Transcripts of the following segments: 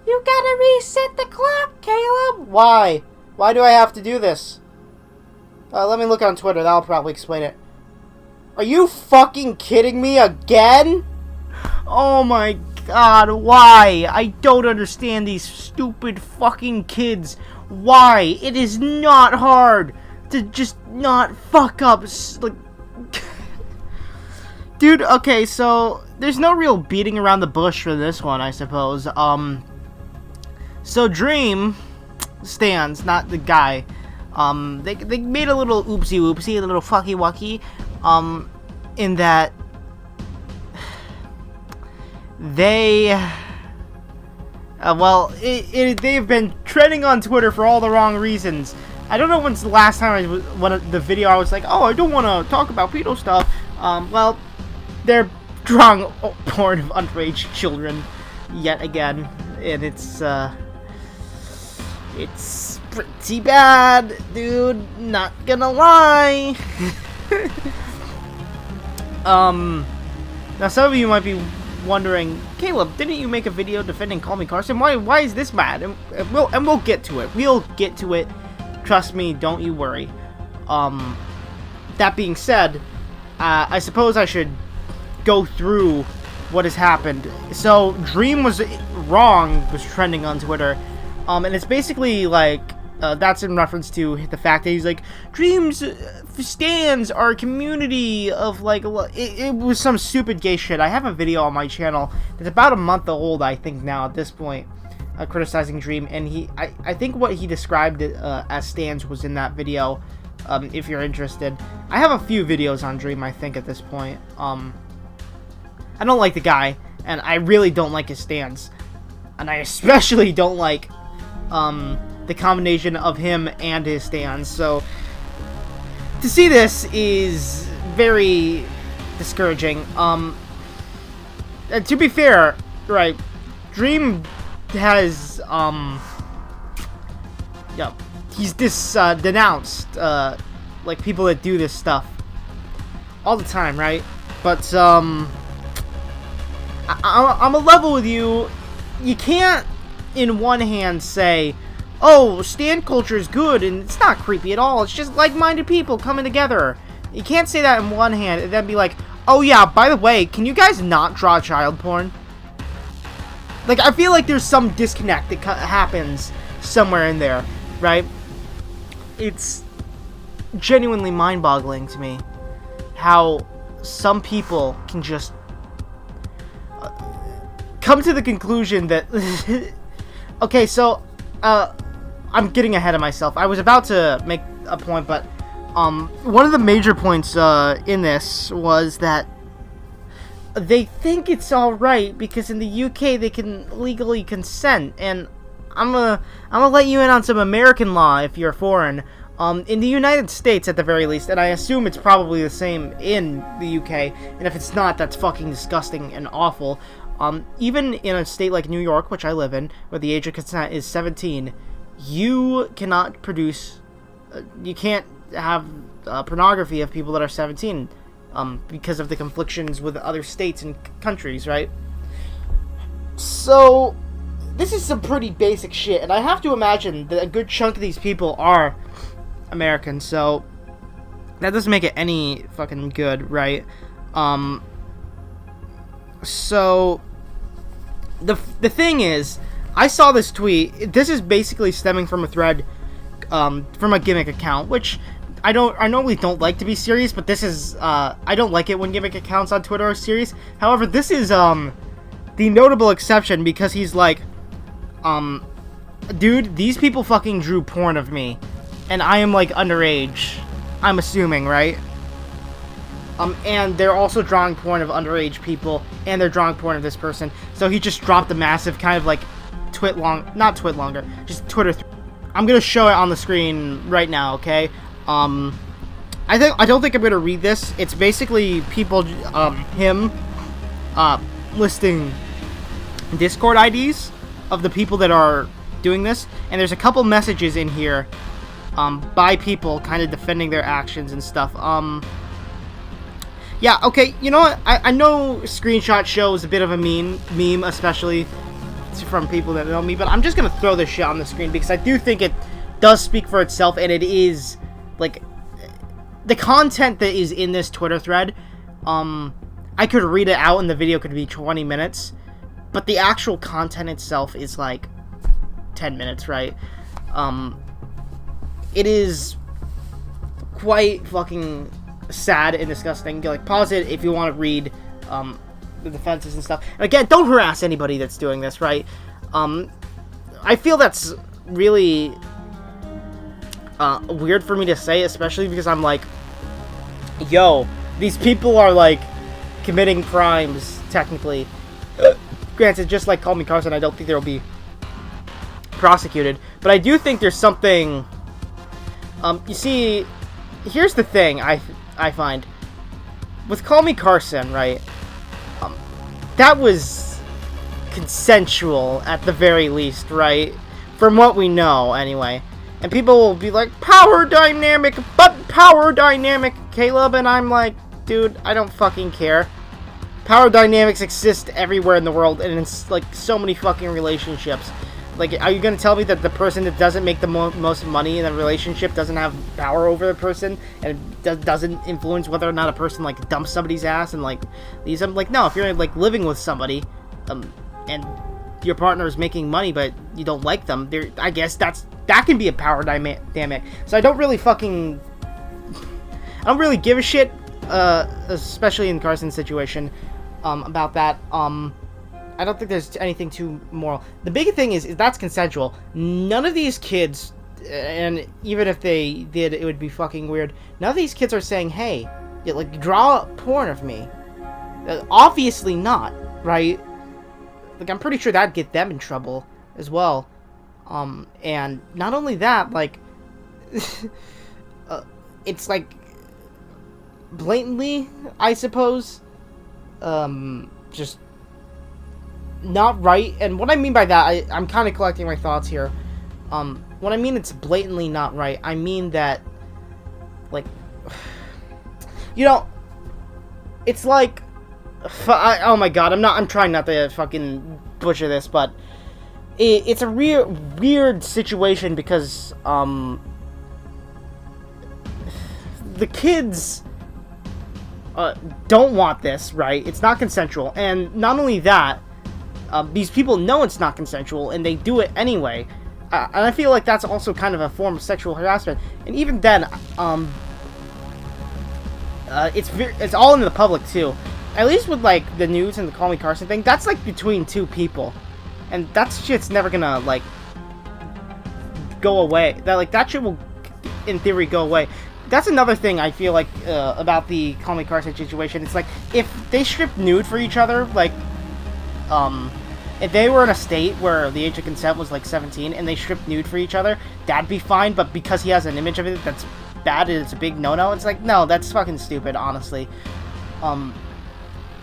You gotta reset the clock, Caleb! Why? Why do I have to do this? Let me look on Twitter, that'll probably explain it. Are you fucking kidding me again? Oh my god, why? I don't understand these stupid fucking kids. Why? It is not hard to just not fuck up, like... Dude, okay, so there's no real beating around the bush for this one, I suppose. So Dream stands, not the guy. They made a little oopsie, a little fucky wucky, in that they, they've been trending on Twitter for all the wrong reasons. I don't know when's the last time the video I was like, oh, I don't want to talk about pedo stuff. Well, they're drawing porn of underage children yet again, and it's pretty bad, dude, not gonna lie. Now some of you might be wondering, Caleb, didn't you make a video defending Call Me Carson? Why is this bad? And we'll get to it. We'll get to it. Trust me, don't you worry. That being said, I suppose I should go through what has happened. So, Dream was trending on Twitter. And it's basically like, that's in reference to the fact that he's like, Dream's stands are a community of like, it was some stupid gay shit. I have a video on my channel that's about a month old, I think now at this point, criticizing Dream, and I think what he described it, as stands was in that video, if you're interested. I have a few videos on Dream, I think, at this point. I don't like the guy, and I really don't like his stands, and I especially don't like the combination of him and his stands. So to see this is very discouraging. And to be fair, right, Dream has he's denounced like people that do this stuff all the time, right? But I'm a level with you. You can't in one hand say, oh, stan culture is good and it's not creepy at all, it's just like-minded people coming together. You can't say that in one hand and then be like, oh yeah, by the way, can you guys not draw child porn? Like, I feel like there's some disconnect that happens somewhere in there, right? It's genuinely mind-boggling to me how some people can just come to the conclusion that okay, so I'm getting ahead of myself. I was about to make a point, but one of the major points in this was that they think it's alright because in the UK they can legally consent, and I'm gonna let you in on some American law if you're foreign. In the United States, at the very least, and I assume it's probably the same in the UK, and if it's not, that's fucking disgusting and awful. Even in a state like New York, which I live in, where the age of consent is 17, you cannot produce, you can't have pornography of people that are 17, because of the conflictions with other states and countries, right? So, this is some pretty basic shit, and I have to imagine that a good chunk of these people are American, so that doesn't make it any fucking good, right? So the thing is, I saw this tweet. This is basically stemming from a thread from a gimmick account, which I normally don't like to be serious, but this is I don't like it when gimmick accounts on Twitter are serious. However, this is the notable exception because he's like, dude, these people fucking drew porn of me, and I am like underage, I'm assuming, right? And they're also drawing porn of underage people, and they're drawing porn of this person. So he just dropped a massive kind of like not twit longer, just Twitter. I'm gonna show it on the screen right now, okay? I don't think I'm gonna read this. It's basically people, him, listing Discord IDs of the people that are doing this, and there's a couple messages in here, by people kind of defending their actions and stuff. Yeah, okay, you know what? I know screenshot show is a bit of a meme, especially from people that know me, but I'm just gonna throw this shit on the screen because I do think it does speak for itself, and it is, like, the content that is in this Twitter thread, I could read it out and the video could be 20 minutes, but the actual content itself is, like, 10 minutes, right? It is quite fucking sad and disgusting. Like, pause it if you want to read, the defenses and stuff. And again, don't harass anybody that's doing this, right? I feel that's really weird for me to say, especially because I'm like, yo, these people are, like, committing crimes, technically. Granted, just like Call Me Carson, I don't think they'll be prosecuted. But I do think there's something... you see, here's the thing I find. With Call Me Carson, right, that was consensual at the very least, right? From what we know, anyway. And people will be like, power dynamic, Caleb, and I'm like, dude, I don't fucking care. Power dynamics exist everywhere in the world, and it's, like, so many fucking relationships. Like, are you gonna tell me that the person that doesn't make the most money in a relationship doesn't have power over the person, and doesn't influence whether or not a person, like, dumps somebody's ass and, like, leaves them? Like, no, if you're, like, living with somebody, and your partner is making money, but you don't like them, I guess that can be a power dynamic. So I don't really give a shit, especially in Carson's situation, about that. I don't think there's anything too moral. The big thing is that's consensual. None of these kids, and even if they did, it would be fucking weird. None of these kids are saying, hey, like, draw porn of me. Obviously not, right? Like, I'm pretty sure that'd get them in trouble as well. And not only that, like, it's, like, blatantly, I suppose, just not right. And what I mean by that, I'm kind of collecting my thoughts here. When I mean it's blatantly not right, I mean that, like, you know, it's like, oh my god, I'm trying not to fucking butcher this, but it's a weird situation because, the kids, don't want this, right? It's not consensual, and not only that, these people know it's not consensual, and they do it anyway. And I feel like that's also kind of a form of sexual harassment. And even then, it's all in the public too. At least with, like, the news and the Call Me Carson thing, that's, like, between two people, and that shit's never gonna, like, go away. That shit will, in theory, go away. That's another thing I feel like about the Call Me Carson situation. It's like, if they stripped nude for each other, like, if they were in a state where the age of consent was, like, 17, and they stripped nude for each other, that'd be fine, but because he has an image of it that's bad and it's a big no-no, it's like, no, that's fucking stupid, honestly.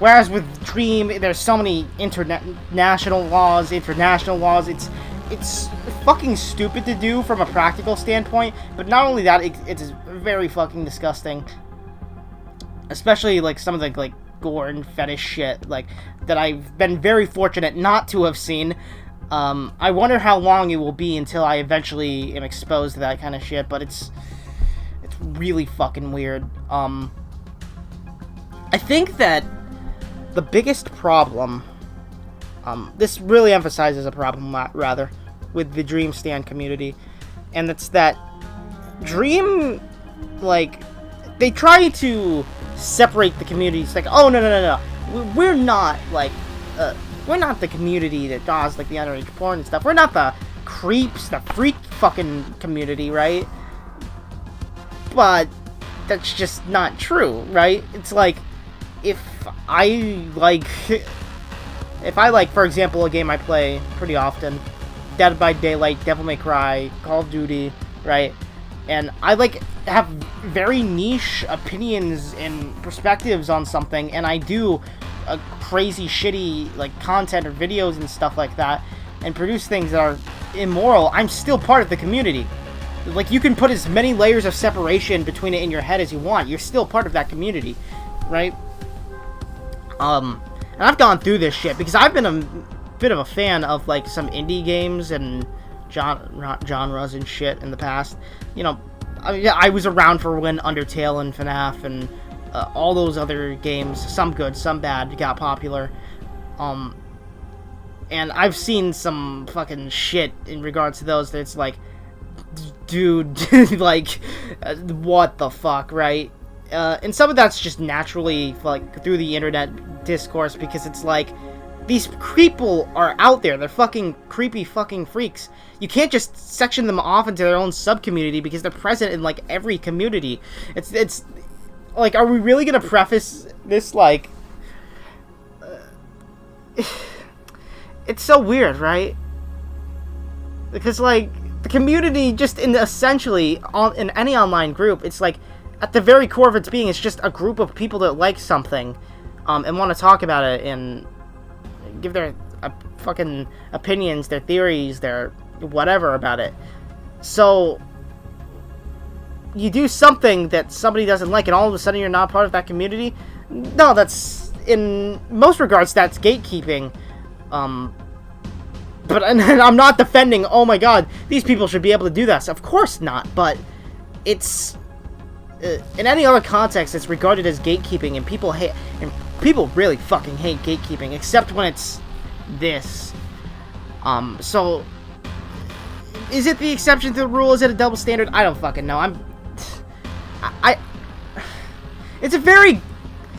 Whereas with Dream, there's so many international laws, it's fucking stupid to do from a practical standpoint, but not only that, it's very fucking disgusting. Especially, like, some of the, like, gore and fetish shit, like, that I've been very fortunate not to have seen. I wonder how long it will be until I eventually am exposed to that kind of shit, but it's really fucking weird. I think that the biggest problem, this really emphasizes a problem, rather, with the Dream Stan community, and it's that Dream, like, they try to separate the communities, like, oh, no, we're not, like, we're not the community that does, like, the underage porn and stuff, we're not the creeps, the freak fucking community, right? But that's just not true, right? It's like, if I like, for example, a game I play pretty often, Dead by Daylight, Devil May Cry, Call of Duty, right? And I, like, have very niche opinions and perspectives on something, and I do crazy, shitty, like, content or videos and stuff like that, and produce things that are immoral, I'm still part of the community. Like, you can put as many layers of separation between it in your head as you want, you're still part of that community, right? And I've gone through this shit, because I've been bit of a fan of like some indie games and genres and shit in the past. You know, I was around for when Undertale and FNAF and all those other games, some good, some bad, got popular. And I've seen some fucking shit in regards to those that's like, dude, like, what the fuck, right? And some of that's just naturally, like, through the internet discourse, because it's like, these people are out there. They're fucking creepy fucking freaks. You can't just section them off into their own sub-community because they're present in, like, every community. It's like, are we really gonna preface this, like... It's so weird, right? Because, like, the community just essentially, in any online group, it's like, at the very core of its being, it's just a group of people that like something, and want to talk about it, and give their fucking opinions, their theories, their whatever about it. So, you do something that somebody doesn't like, and all of a sudden you're not part of that community? No, that's, in most regards, that's gatekeeping. But and I'm not defending, oh my god, these people should be able to do this. Of course not, but it's... in any other context, it's regarded as gatekeeping, and people hate... And people really fucking hate gatekeeping, except when it's this. So... Is it the exception to the rule? Is it a double standard? I don't fucking know. It's a very...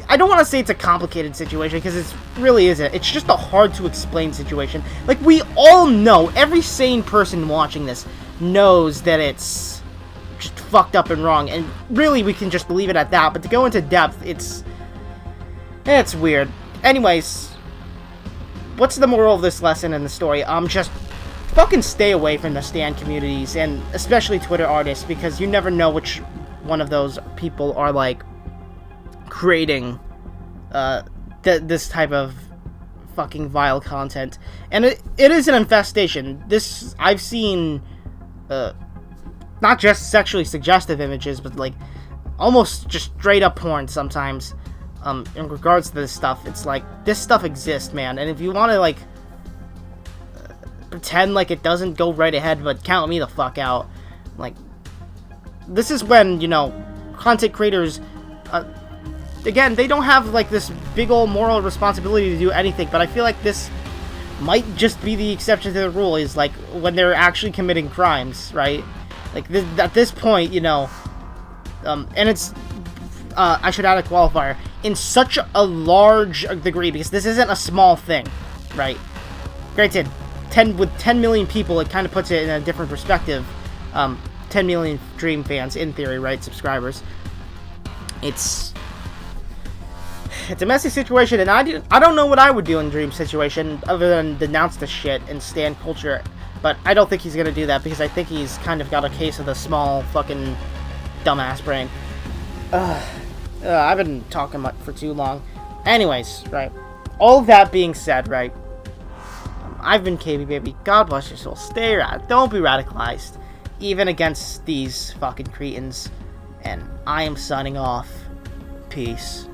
I don't want to say it's a complicated situation, because it really isn't. It's just a hard-to-explain situation. Like, we all know, every sane person watching this knows that it's just fucked up and wrong, and really we can just leave it at that, but to go into depth, it's weird. Anyways, what's the moral of this lesson in the story? Just fucking stay away from the stan communities, and especially Twitter artists, because you never know which one of those people are, like, creating this type of fucking vile content. And it is an infestation. This, I've seen not just sexually suggestive images, but like almost just straight up porn sometimes in regards to this stuff. It's like, this stuff exists, man, and if you want to like pretend like it doesn't, go right ahead, but count me the fuck out. Like, this is when, you know, content creators again, they don't have, like, this big old moral responsibility to do anything, but I feel like this might just be the exception to the rule, is, like, when they're actually committing crimes, right? Like, at this point, you know, and it's, I should add a qualifier, in such a large degree, because this isn't a small thing, right? Granted, with 10 million people, it kind of puts it in a different perspective. 10 million Dream fans, in theory, right? Subscribers. It's a messy situation, and I don't know what I would do in Dream's situation other than denounce the shit and stan culture, but I don't think he's gonna do that, because I think he's kind of got a case of the small fucking dumbass brain. I've been talking for too long. Anyways, right, all of that being said, right, I've been KB Baby. God bless your soul. Stay rad. Don't be radicalized, even against these fucking cretins, and I am signing off. Peace.